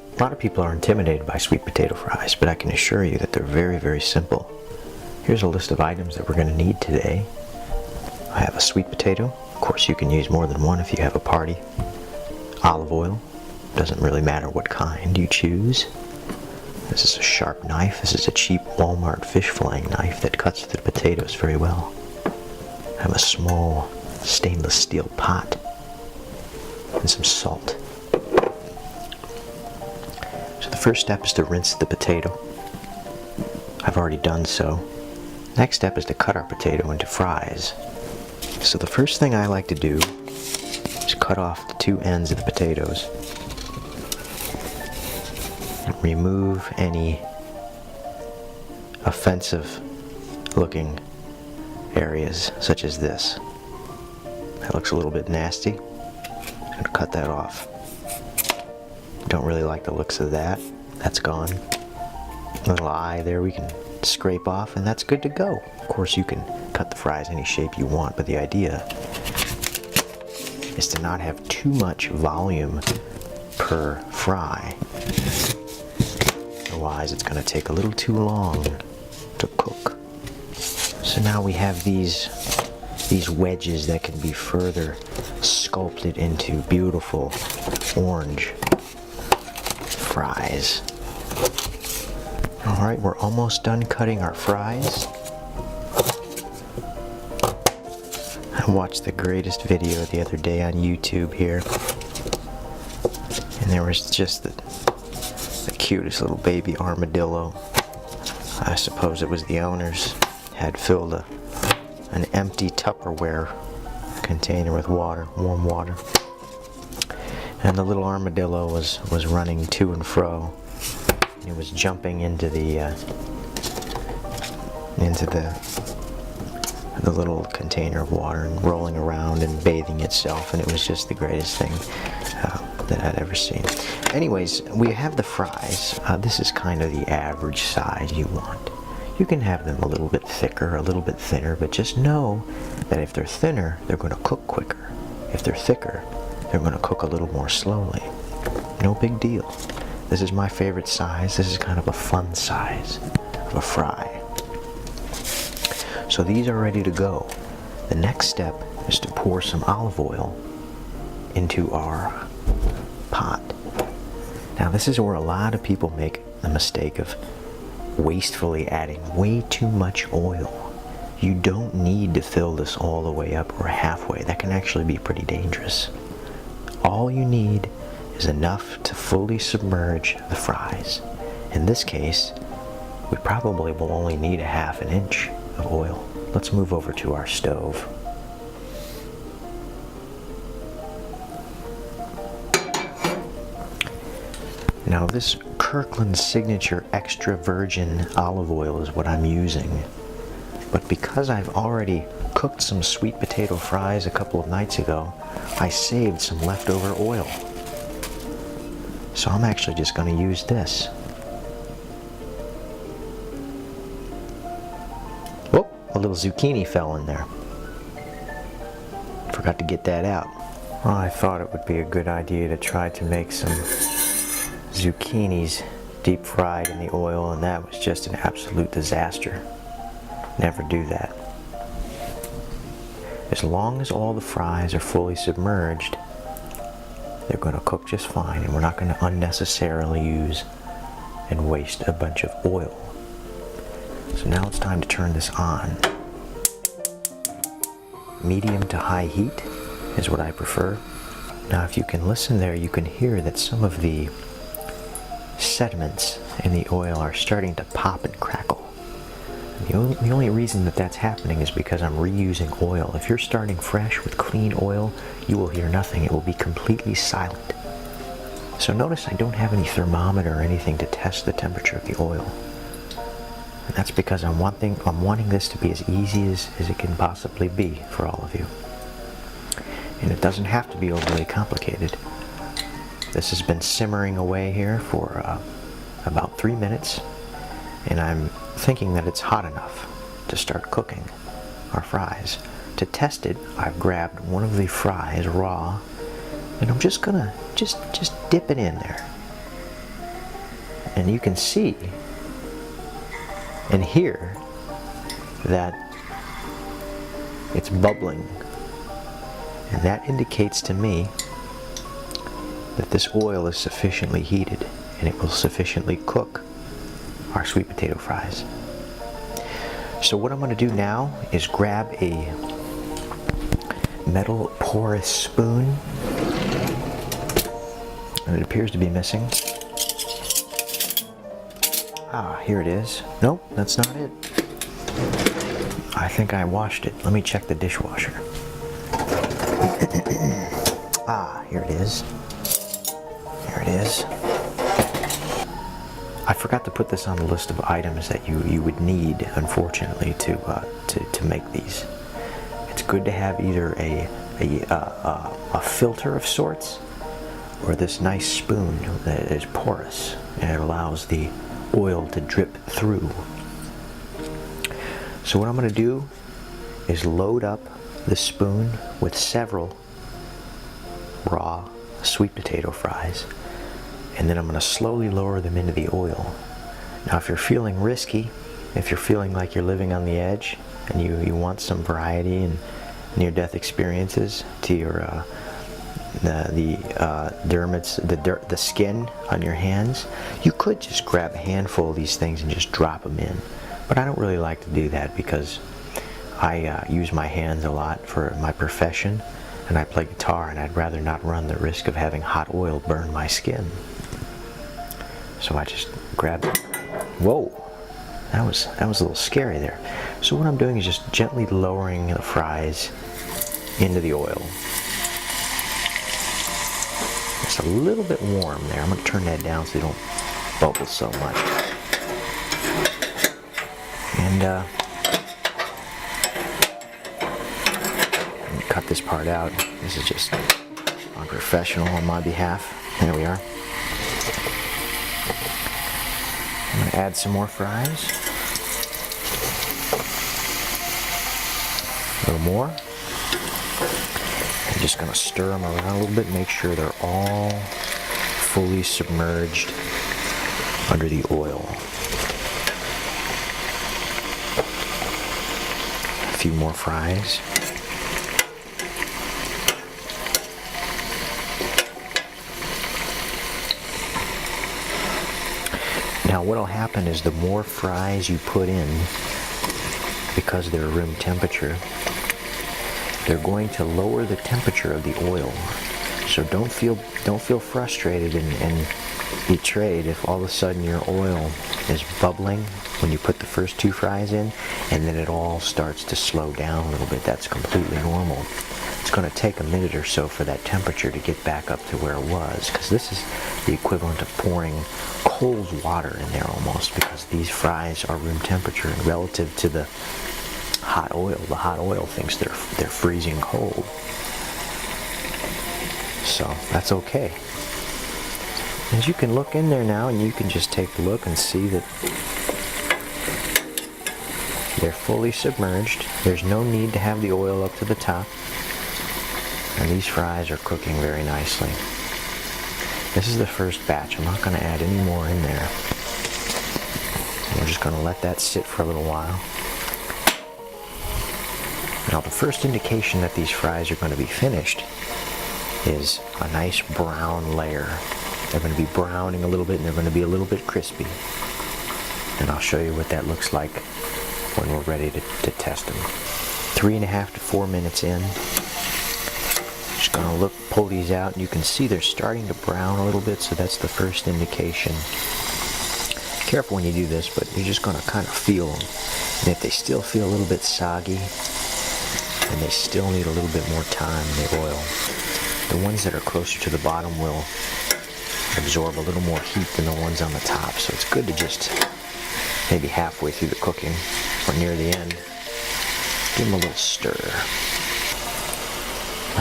A lot of people are intimidated by sweet potato fries, but I can assure you that they're very, very simple. Here's a list of items that we're going to need today. I have a sweet potato. Of course, you can use more than one if you have a party. Olive oil. Doesn't really matter what kind you choose. This is a sharp knife. This is a cheap Walmart fish filleting knife that cuts through the potatoes very well. I have a small stainless steel pot and some salt. So the first step is to rinse the potato. I've already done so. Next step is to cut our potato into fries. So the first thing I like to do is cut off the two ends of the potatoes. Remove any offensive looking areas such as this. That looks a little bit nasty. I'm going to cut that off. Don't really like the looks of that. That's gone. Little eye there we can scrape off, and that's good to go. Of course, you can cut the fries any shape you want, but the idea is to not have too much volume per fry. Otherwise, it's going to take a little too long to cook. So now we have these wedges that can be further sculpted into beautiful orange fries. Alright, we're almost done cutting our fries. I watched the greatest video the other day on YouTube here, and there was just the cutest little baby armadillo. I suppose it was the owners had filled an empty Tupperware container with water, warm water, and the little armadillo was running to and fro. It was jumping into the little container of water and rolling around and bathing itself, and it was just the greatest thing that I'd ever seen. Anyways, we have the fries. This is kind of the average size you want. You can have them a little bit thicker, a little bit thinner, but just know that if they're thinner, they're going to cook quicker. If they're thicker, they're going to cook a little more slowly. No big deal. This is my favorite size. This is kind of a fun size of a fry. So these are ready to go. The next step is to pour some olive oil into our pot. Now this is where a lot of people make the mistake of wastefully adding way too much oil. You don't need to fill this all the way up or halfway. That can actually be pretty dangerous. All you need is enough to fully submerge the fries. In this case, we probably will only need a ½ inch of oil. Let's move over to our stove. Now this Kirkland Signature Extra Virgin Olive Oil is what I'm using. But because I've already cooked some sweet potato fries a couple of nights ago, I saved some leftover oil. So I'm actually just going to use this. Whoop, a little zucchini fell in there. Forgot to get that out. Well, I thought it would be a good idea to try to make some zucchinis deep fried in the oil, and that was just an absolute disaster. Never do that. As long as all the fries are fully submerged, they're going to cook just fine, and we're not going to unnecessarily use and waste a bunch of oil. So now it's time to turn this on. Medium to high heat is what I prefer. Now if you can listen there, you can hear that some of the sediments in the oil are starting to pop and crackle. The only reason that that's happening is because I'm reusing oil. If you're starting fresh with clean oil, you will hear nothing. It will be completely silent. So notice I don't have any thermometer or anything to test the temperature of the oil. And that's because I'm wanting this to be as easy as it can possibly be for all of you. And it doesn't have to be overly complicated. This has been simmering away here for about 3 minutes. and I'm thinking that it's hot enough to start cooking our fries. To test it, I've grabbed one of the fries raw, and I'm just gonna just dip it in there. And you can see and hear that it's bubbling. And that indicates to me that this oil is sufficiently heated and it will sufficiently cook our sweet potato fries. So what I'm going to do now is grab a metal porous spoon, and it appears to be missing. Ah, here it is. Nope, that's not it. I think I washed it. Let me check the dishwasher. Ah, here it is. Here it is. I forgot to put this on the list of items that you would need, unfortunately, to make these. It's good to have either a filter of sorts or this nice spoon that is porous and it allows the oil to drip through. So what I'm going to do is load up the spoon with several raw sweet potato fries, and then I'm going to slowly lower them into the oil. Now if you're feeling risky, if you're feeling like you're living on the edge and you want some variety and near-death experiences to your the dermats, the skin on your hands, you could just grab a handful of these things and just drop them in. But I don't really like to do that because I use my hands a lot for my profession, and I play guitar, and I'd rather not run the risk of having hot oil burn my skin. So I just grab it. Whoa, that was a little scary there. So what I'm doing is just gently lowering the fries into the oil. It's a little bit warm there. I'm going to turn that down so they don't bubble so much. And let me cut this part out. This is just unprofessional on my behalf. There we are. I'm going to add some more fries. A little more. I'm just going to stir them around a little bit, make sure they're all fully submerged under the oil. A few more fries. Now what'll happen is the more fries you put in, because they're room temperature, they're going to lower the temperature of the oil. So don't feel frustrated and betrayed if all of a sudden your oil is bubbling when you put the first two fries in, and then it all starts to slow down a little bit. That's completely normal. It's going to take a minute or so for that temperature to get back up to where it was, because this is the equivalent of pouring cold water in there almost, because these fries are room temperature, and relative to the hot oil thinks they're freezing cold. So that's okay. And you can look in there now, and you can just take a look and see that they're fully submerged. There's no need to have the oil up to the top. And these fries are cooking very nicely. This is the first batch. I'm not going to add any more in there. We're just going to let that sit for a little while. Now the first indication that these fries are going to be finished is a nice brown layer. They're going to be browning a little bit, and they're going to be a little bit crispy. And I'll show you what that looks like when we're ready to test them. 3.5 to 4 minutes in. Just going to pull these out, and you can see they're starting to brown a little bit, so that's the first indication. Careful when you do this, but you're just going to kind of feel them. And if they still feel a little bit soggy, and they still need a little bit more time in the oil, the ones that are closer to the bottom will absorb a little more heat than the ones on the top. So it's good to just maybe halfway through the cooking or near the end, give them a little stir.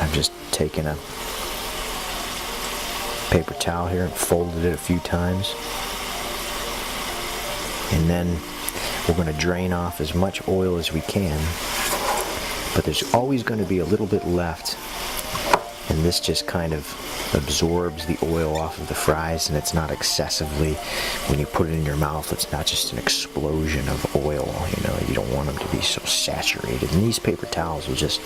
I've just taken a paper towel here and folded it a few times. And then we're going to drain off as much oil as we can. But there's always going to be a little bit left. And this just kind of absorbs the oil off of the fries, and it's not excessively, when you put it in your mouth, it's not just an explosion of oil. You know, you don't want them to be so saturated. And these paper towels will just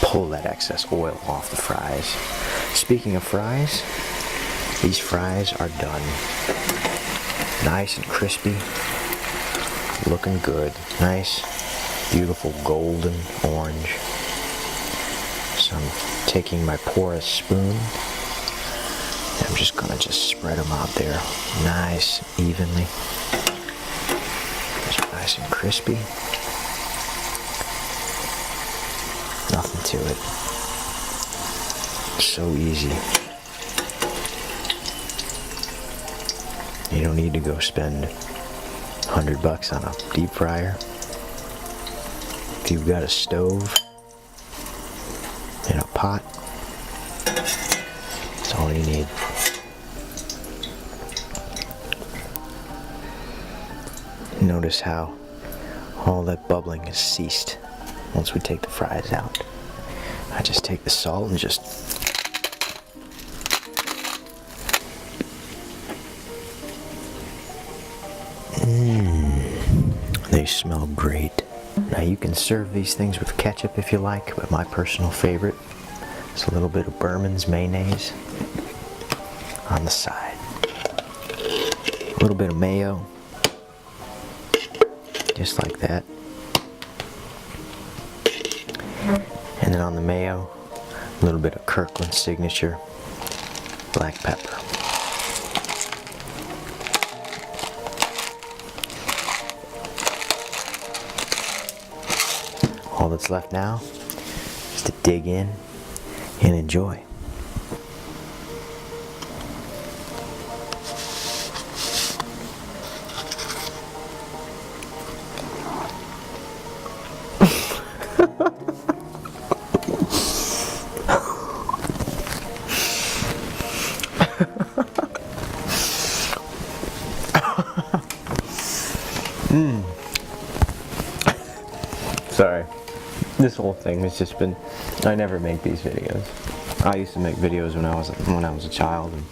pull that excess oil off the fries. Speaking of fries, these fries are done. Nice and crispy, looking good. Nice, beautiful golden orange. So I'm taking my porous spoon, and I'm just gonna spread them out there nice, evenly. Just nice and crispy. Nothing to it. So easy. You don't need to go spend $100 on a deep fryer. If you've got a stove and a pot, that's all you need. Notice how all that bubbling has ceased once we take the fries out. I just take the salt and just they smell great. Now you can serve these things with ketchup if you like, but my personal favorite is a little bit of Berman's mayonnaise on the side. A little bit of mayo, just like that. And then on the mayo, a little bit of Kirkland Signature black pepper. All that's left now is to dig in and enjoy. Sorry. This whole thing has just been, I never make these videos. I used to make videos when I was a child, and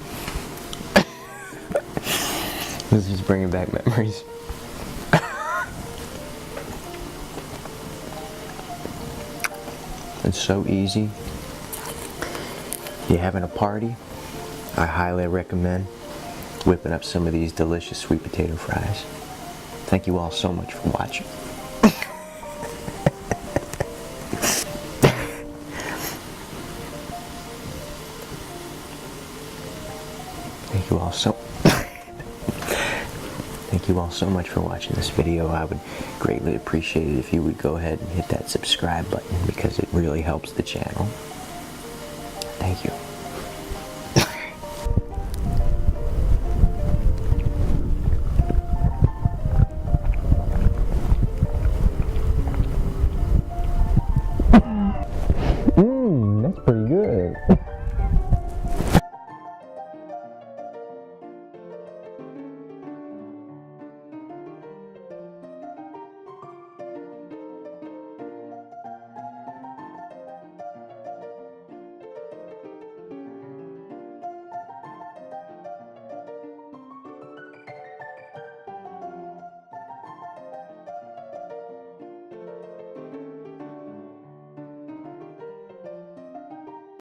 this is bringing back memories. It's so easy. You're having a party, I highly recommend whipping up some of these delicious sweet potato fries. Thank you all so much for watching. Thank you all so much for watching this video. I would greatly appreciate it if you would go ahead and hit that subscribe button, because it really helps the channel. Thank you.